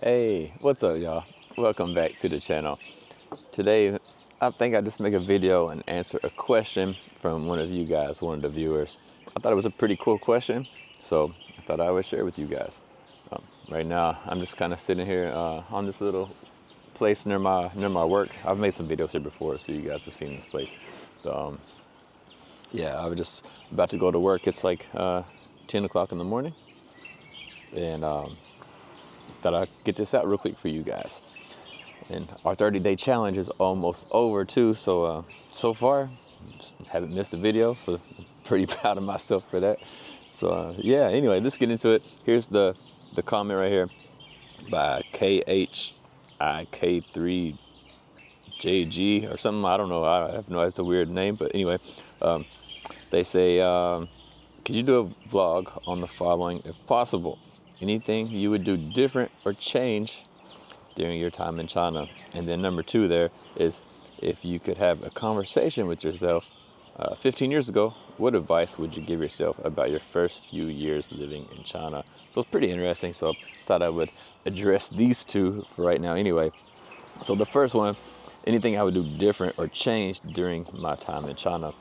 Hey, what's up, y'all? Welcome back to the channel. Today, I think I just make a video and answer a question from one of you guys, one of the viewers. I thought it was a pretty cool question, so I thought I would share it with you guys. Right now, I'm just kind of sitting here on this little place near my work. I've made some videos here before, so you guys have seen this place. So, yeah, I was just about to go to work. It's like 10 o'clock in the morning, and thought I'd get this out real quick for you guys. And our 30-day challenge is almost over too, so so far haven't missed a video, so I'm pretty proud of myself for that. So yeah, anyway, let's get into it. Here's the comment right here by KHIK3JG or something. I don't know. I have no idea. It's a weird name, but anyway, they say, could you do a vlog on the following if possible? Anything you would do different or change during your time in China? And then number 2 there is, if you could have a conversation with yourself 15 years ago, what advice would you give yourself about your first few years living in China? So it's pretty interesting. So thought I would address these two for right now anyway. So the first one, anything I would do different or change during my time in China?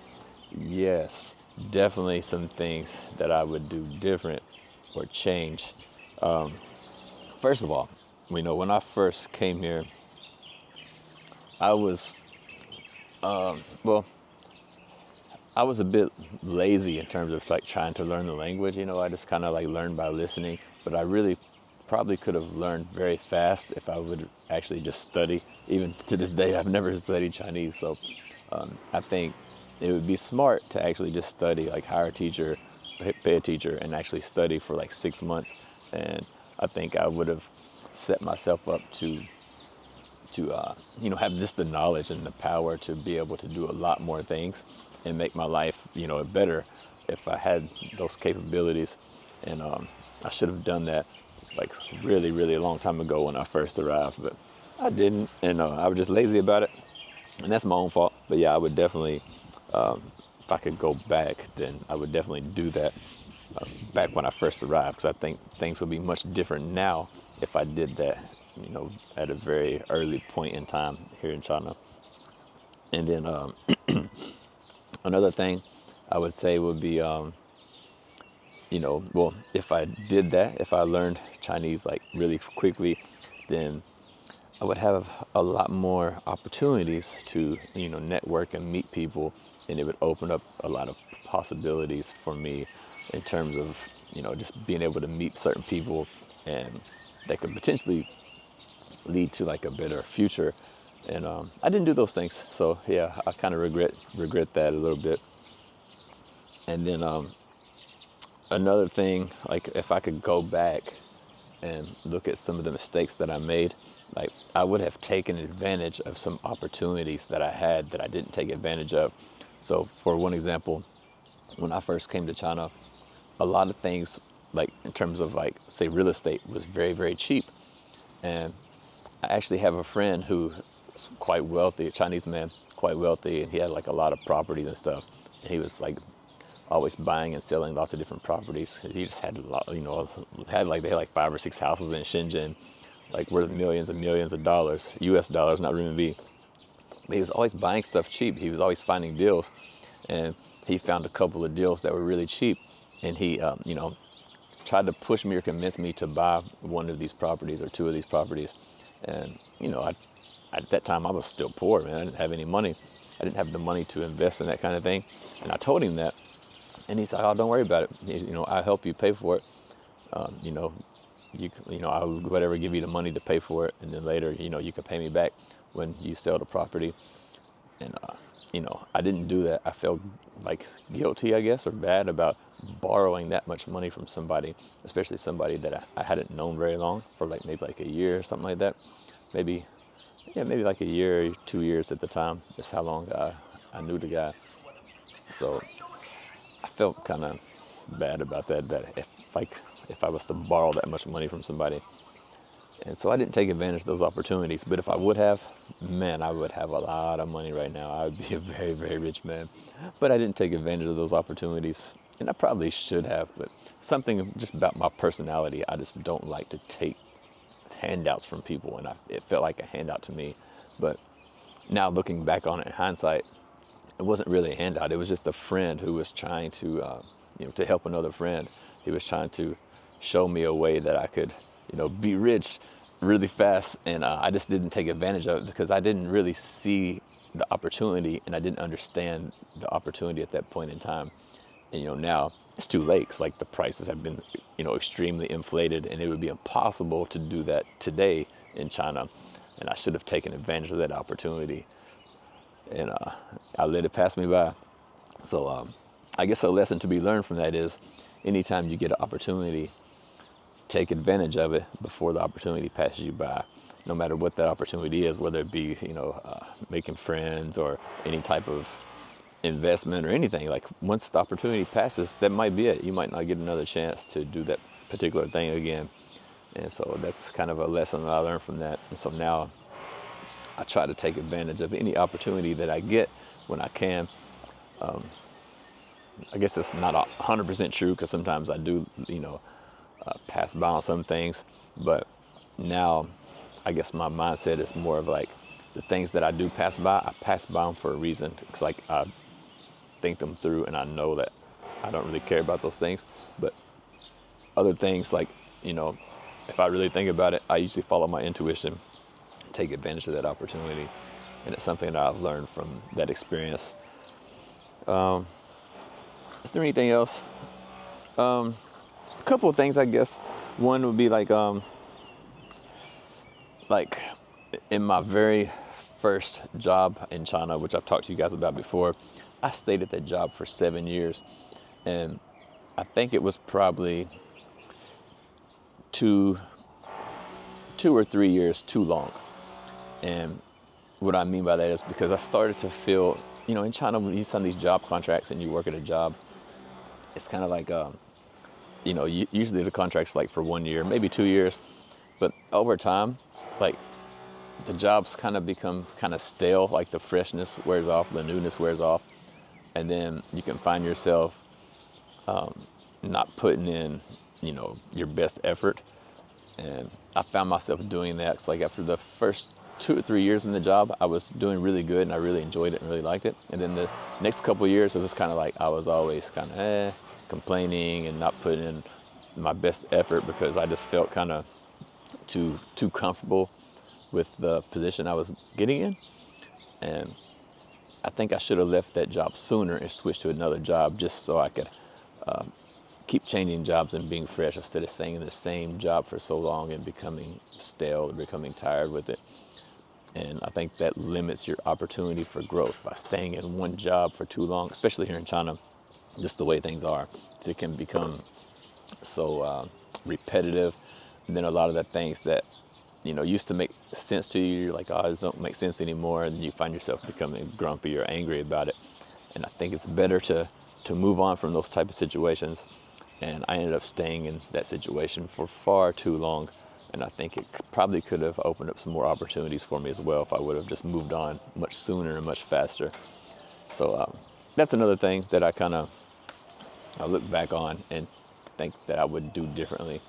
Yes, definitely some things that I would do different or change. First of all, when I first came here, I was, I was a bit lazy in terms of like trying to learn the language. I just kind of like learned by listening, but I really probably could have learned very fast if I would actually just study. Even to this day, I've never studied Chinese, so I think it would be smart to actually just study, like hire a teacher, pay a teacher, and actually study for like 6 months. And I think I would have set myself up to have just the knowledge and the power to be able to do a lot more things and make my life, better if I had those capabilities. And I should have done that like really, really a long time ago when I first arrived, but I didn't, and I was just lazy about it, and that's my own fault. But yeah, I would definitely, if I could go back, then I would definitely do that back when I first arrived, because I think things would be much different now if I did that, at a very early point in time here in China. And then another thing I would say would be, if I did that, if I learned Chinese like really quickly, then I would have a lot more opportunities to, network and meet people, and it would open up a lot of possibilities for me in terms of, just being able to meet certain people, and that could potentially lead to like a better future. And I didn't do those things, so yeah, I kind of regret that a little bit. And then another thing, like if I could go back and look at some of the mistakes that I made, like I would have taken advantage of some opportunities that I had that I didn't take advantage of. So for one example, when I first came to China, a lot of things, like in terms of like say real estate, was very, very cheap. And I actually have a friend who's quite wealthy, a Chinese man, quite wealthy, and he had like a lot of properties and stuff. And he was like always buying and selling lots of different properties. He just had a lot, they had like 5 or 6 houses in Shenzhen, like worth millions and millions of dollars, US dollars, not renminbi. But he was always buying stuff cheap. He was always finding deals, and he found a couple of deals that were really cheap. And he, tried to push me or convince me to buy one of these properties or 2 of these properties. And, at that time I was still poor, man. I didn't have any money. I didn't have the money to invest in that kind of thing. And I told him that, and he said, "Oh, don't worry about it. I'll help you pay for it. I'll whatever give you the money to pay for it, and then later, you can pay me back when you sell the property." And I didn't do that. I felt like guilty, I guess, or bad about borrowing that much money from somebody, especially somebody that I hadn't known very long, for like maybe like a year or something like that. Maybe like a year, 2 years at the time. That's how long I knew the guy. So I felt kind of bad about that if I was to borrow that much money from somebody. And so I didn't take advantage of those opportunities. But if I would have, man, I would have a lot of money right now. I would be a very, very rich man. But I didn't take advantage of those opportunities. And I probably should have. But something just about my personality, I just don't like to take handouts from people, and it felt like a handout to me. But now looking back on it in hindsight, it wasn't really a handout. It was just a friend who was trying to, to help another friend. He was trying to show me a way that I could, be rich really fast. And I just didn't take advantage of it because I didn't really see the opportunity, and I didn't understand the opportunity at that point in time. And, now it's too late. It's like the prices have been, extremely inflated, and it would be impossible to do that today in China. And I should have taken advantage of that opportunity. And I let it pass me by. So I guess a lesson to be learned from that is anytime you get an opportunity, take advantage of it before the opportunity passes you by. No matter what that opportunity is, whether it be, making friends or any type of investment or anything. Like once the opportunity passes, that might be it. You might not get another chance to do that particular thing again. And so that's kind of a lesson that I learned from that. And so now I try to take advantage of any opportunity that I get when I can. I guess it's not 100% true because sometimes I do, pass by on some things. But now I guess my mindset is more of like the things that I do pass by, I pass by them for a reason. It's like I think them through, and I know that I don't really care about those things. But other things like, if I really think about it, I usually follow my intuition, take advantage of that opportunity. And it's something that I've learned from that experience. Is there anything else? A couple of things, I guess. One would be like in my very first job in China, which I've talked to you guys about before, I stayed at that job for 7 years. And I think it was probably two or 3 years too long. And what I mean by that is because I started to feel, in China, when you sign these job contracts and you work at a job, it's kind of like, usually the contract's like for 1 year, maybe 2 years. But over time, like the jobs kind of become kind of stale, like the freshness wears off, the newness wears off. And then you can find yourself not putting in, your best effort. And I found myself doing that. It's like after the first 2 or 3 years in the job, I was doing really good and I really enjoyed it and really liked it. And then the next couple of years, it was kind of like I was always kind of complaining and not putting in my best effort because I just felt kind of too comfortable with the position I was getting in. And I think I should have left that job sooner and switched to another job just so I could keep changing jobs and being fresh instead of staying in the same job for so long and becoming stale or becoming tired with it. And I think that limits your opportunity for growth by staying in one job for too long, especially here in China, just the way things are. It can become so repetitive. And then a lot of the things that, used to make sense to you, you're like, oh, this don't make sense anymore. And you find yourself becoming grumpy or angry about it. And I think it's better to move on from those type of situations. And I ended up staying in that situation for far too long. And I think it probably could have opened up some more opportunities for me as well if I would have just moved on much sooner and much faster. So that's another thing that I look back on and think that I would do differently.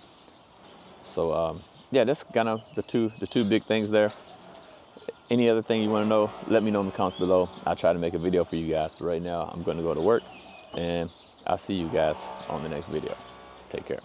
So that's kind of the two big things there. Any other thing you want to know, let me know in the comments below. I'll try to make a video for you guys. But right now, I'm going to go to work, and I'll see you guys on the next video. Take care.